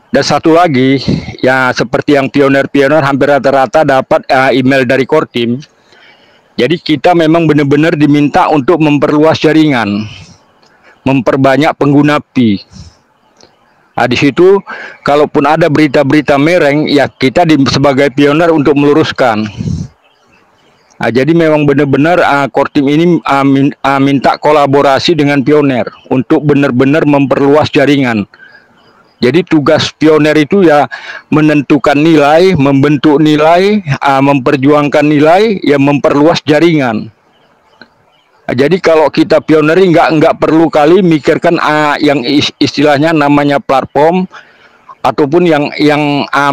Dan satu lagi, ya seperti yang pioner-pioner hampir rata-rata dapat email dari core team. Jadi kita memang benar-benar diminta untuk memperluas jaringan, memperbanyak pengguna Pi. Nah, di situ kalaupun ada berita-berita mereng, ya kita sebagai pioner untuk meluruskan. Nah, jadi memang benar-benar core team ini minta kolaborasi dengan pioner untuk benar-benar memperluas jaringan. Jadi tugas pioner itu ya menentukan nilai, membentuk nilai, memperjuangkan nilai, ya memperluas jaringan. Jadi kalau kita pioneri nggak perlu kali mikirkan yang istilahnya namanya platform ataupun yang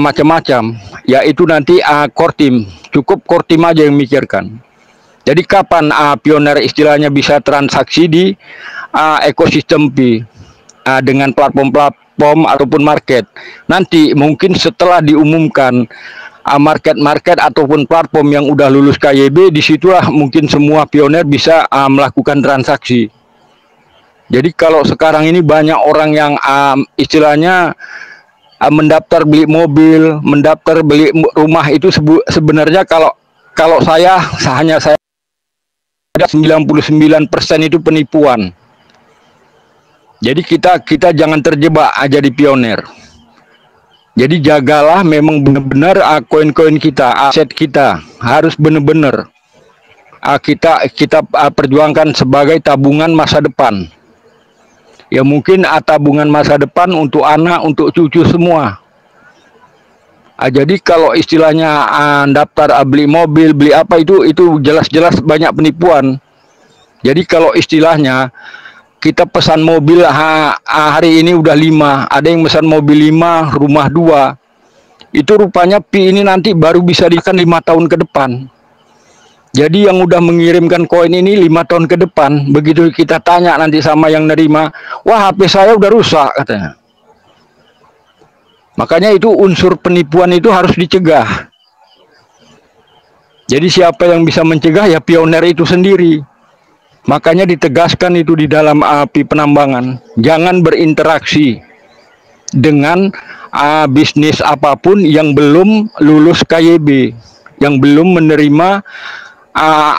macam-macam. Ya itu nanti core team, cukup core team aja yang mikirkan. Jadi kapan pioner istilahnya bisa transaksi di ekosistem Pi dengan platform ataupun market. Nanti mungkin setelah diumumkan market ataupun platform yang udah lulus KYB, disitulah mungkin semua pioner bisa melakukan transaksi. Jadi kalau sekarang ini banyak orang yang istilahnya mendaftar beli mobil, mendaftar beli rumah itu sebenarnya kalau saya 99% itu penipuan. Jadi kita jangan terjebak jadi pioner. Jadi jagalah memang benar-benar koin-koin kita, aset kita harus benar-benar kita perjuangkan sebagai tabungan masa depan. Ya mungkin tabungan masa depan untuk anak, untuk cucu semua. Jadi kalau istilahnya daftar beli mobil, beli apa itu jelas-jelas banyak penipuan. Jadi kalau istilahnya kita pesan mobil hari ini udah 5, ada yang pesan mobil 5, rumah 2. Itu rupanya Pi ini nanti baru bisa dikan 5 tahun ke depan. Jadi yang udah mengirimkan koin ini 5 tahun ke depan, begitu kita tanya nanti sama yang nerima, wah HP saya udah rusak katanya. Makanya itu unsur penipuan itu harus dicegah. Jadi siapa yang bisa mencegah ya pioner itu sendiri. Makanya ditegaskan itu di dalam Pi penambangan, jangan berinteraksi dengan bisnis apapun yang belum lulus KYB, yang belum menerima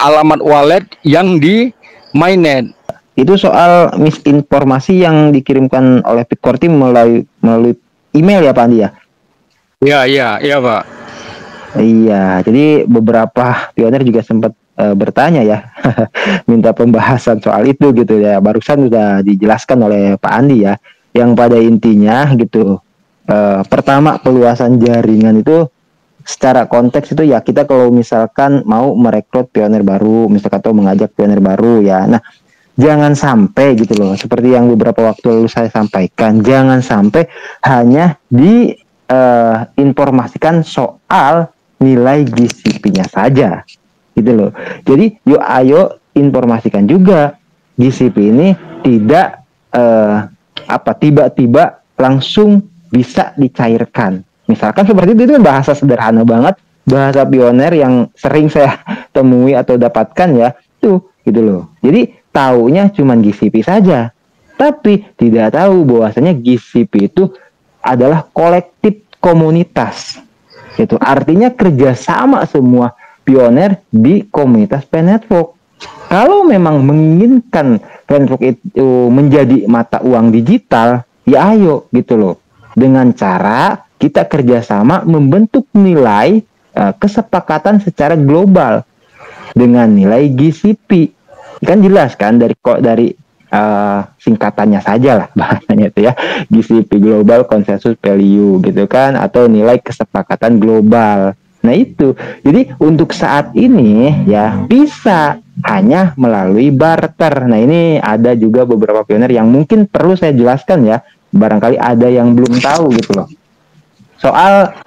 alamat wallet yang di mainnet. Itu soal misinformasi yang dikirimkan oleh core team melalui email ya Pak Andi ya? Iya Pak. Iya, jadi beberapa pioner juga sempat bertanya ya, minta pembahasan soal itu gitu ya. Barusan sudah dijelaskan oleh Pak Andi ya, yang pada intinya gitu, pertama peluasan jaringan itu secara konteks itu ya kita kalau misalkan mau merekrut pioner baru, misalkan atau mengajak pioner baru ya. Nah, jangan sampai gitu loh, seperti yang beberapa waktu lalu saya sampaikan, jangan sampai hanya diinformasikan soal nilai GCP-nya saja. Gitu loh. Jadi yuk ayo informasikan juga GCP ini tidak tiba-tiba langsung bisa dicairkan. Misalkan seperti itu bahasa sederhana banget, bahasa pioner yang sering saya temui atau dapatkan ya, itu gitu loh. Jadi taunya cuma GCP saja, tapi tidak tahu bahwasanya GCP itu adalah kolektif komunitas. Itu artinya kerjasama semua pioner di komunitas P-Network. Kalau memang menginginkan P-Network itu menjadi mata uang digital, ya ayo gitu loh. Dengan cara kita kerjasama membentuk nilai kesepakatan secara global dengan nilai GCP. Kan jelas kan dari singkatannya saja lah bahasanya itu ya, GCP Global Consensus Value gitu kan, atau nilai kesepakatan global. Nah itu, jadi untuk saat ini ya bisa hanya melalui barter. Nah ini ada juga beberapa pioner yang mungkin perlu saya jelaskan ya, barangkali ada yang belum tahu gitu loh. Soal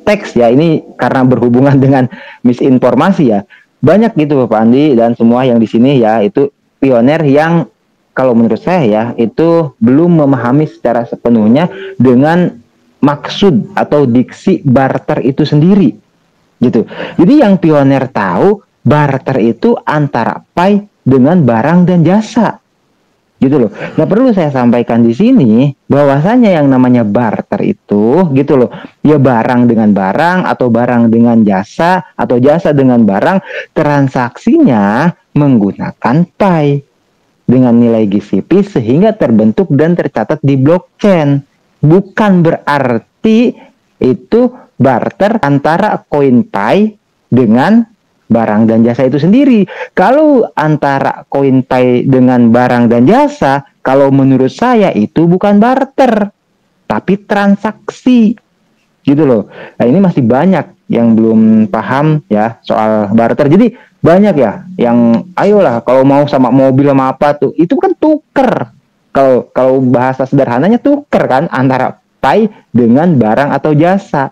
teks ya, ini karena berhubungan dengan misinformasi ya, banyak gitu Pak Andi dan semua yang di sini ya, itu pioner yang kalau menurut saya ya, itu belum memahami secara sepenuhnya dengan maksud atau diksi barter itu sendiri gitu. Jadi yang pioner tahu barter itu antara Pi dengan barang dan jasa gitu loh. Nah, perlu saya sampaikan di sini bahwasanya yang namanya barter itu gitu loh, ya barang dengan barang atau barang dengan jasa atau jasa dengan barang, transaksinya menggunakan Pi dengan nilai GCP sehingga terbentuk dan tercatat di blockchain. Bukan berarti itu barter antara koin Pi dengan barang dan jasa itu sendiri. Kalau antara koin Pi dengan barang dan jasa, kalau menurut saya itu bukan barter, tapi transaksi. Gitu loh. Nah, ini masih banyak yang belum paham ya soal barter. Jadi banyak ya yang ayolah kalau mau sama mobil sama apa tuh, itu kan tuker. Kalau bahasa sederhananya tuker kan antara Pi dengan barang atau jasa.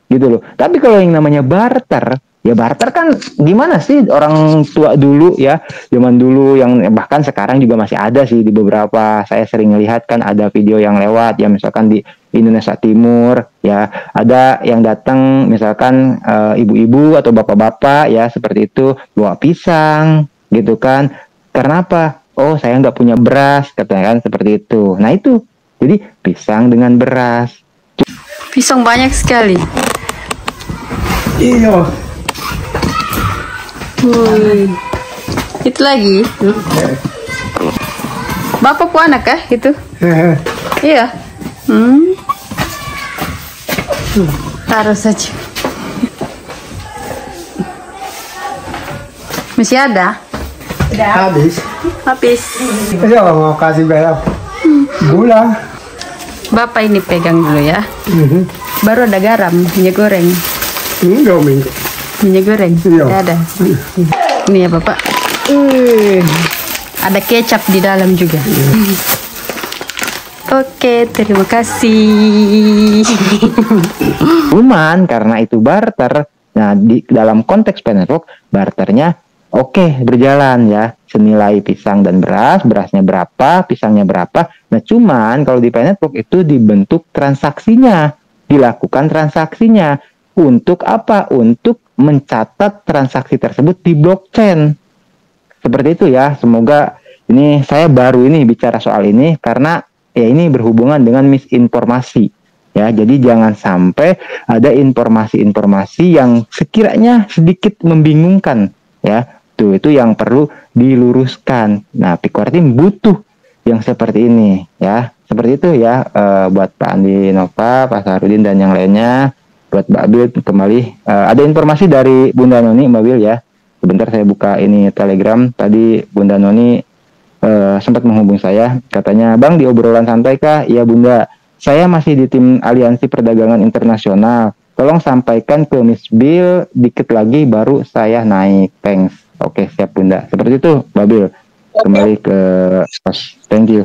Gitu loh. Tapi kalau yang namanya barter, ya barter kan gimana sih orang tua dulu ya, zaman dulu yang bahkan sekarang juga masih ada sih di beberapa, saya sering lihat kan ada video yang lewat ya, misalkan di Indonesia Timur ya, ada yang datang misalkan ibu-ibu atau bapak-bapak ya seperti itu bawa pisang gitu kan, karena apa? Oh saya nggak punya beras katanya kan, seperti itu. Nah itu jadi pisang dengan beras. Pisang banyak sekali. Iya. Itu lagi. Bapak pu anak kah itu? Iya. Taruh saja. Masih ada? Habis. Habis. Iya, mau kasih berapa? Gula. Bapak ini pegang dulu ya. Baru ada garam, minyak goreng. Enggak minggu. Minyak goreng. Iya. Ada. Ini ya Bapak. Ada kecap di dalam juga. Oke, terima kasih. Cuman karena itu barter, nah di dalam konteks Pi Network barternya oke, berjalan ya, senilai pisang dan beras, berasnya berapa, pisangnya berapa. Nah cuman kalau di Pi Network itu dibentuk transaksinya, dilakukan transaksinya. Untuk apa? Untuk mencatat transaksi tersebut di blockchain. Seperti itu ya. Semoga ini saya baru ini bicara soal ini karena ya ini berhubungan dengan misinformasi. Ya, jadi jangan sampai ada informasi-informasi yang sekiranya sedikit membingungkan ya. Tuh itu yang perlu diluruskan. Nah, Picore Team butuh yang seperti ini ya. Seperti itu ya, buat Pak Andi Nova, Pak Sarudin dan yang lainnya. Buat Mbak Bil kembali ada informasi dari Bunda Noni, Mbak Bil ya. Sebentar saya buka ini Telegram. Tadi Bunda Noni sempat menghubungi saya, katanya, "Bang, di obrolan santai kah?" "Iya Bunda, saya masih di tim Aliansi Perdagangan Internasional. Tolong sampaikan ke Miss Bil dikit lagi baru saya naik. Thanks." Oke, siap Bunda. Seperti itu, Mbak Bil. Kembali ke pos. Thank you.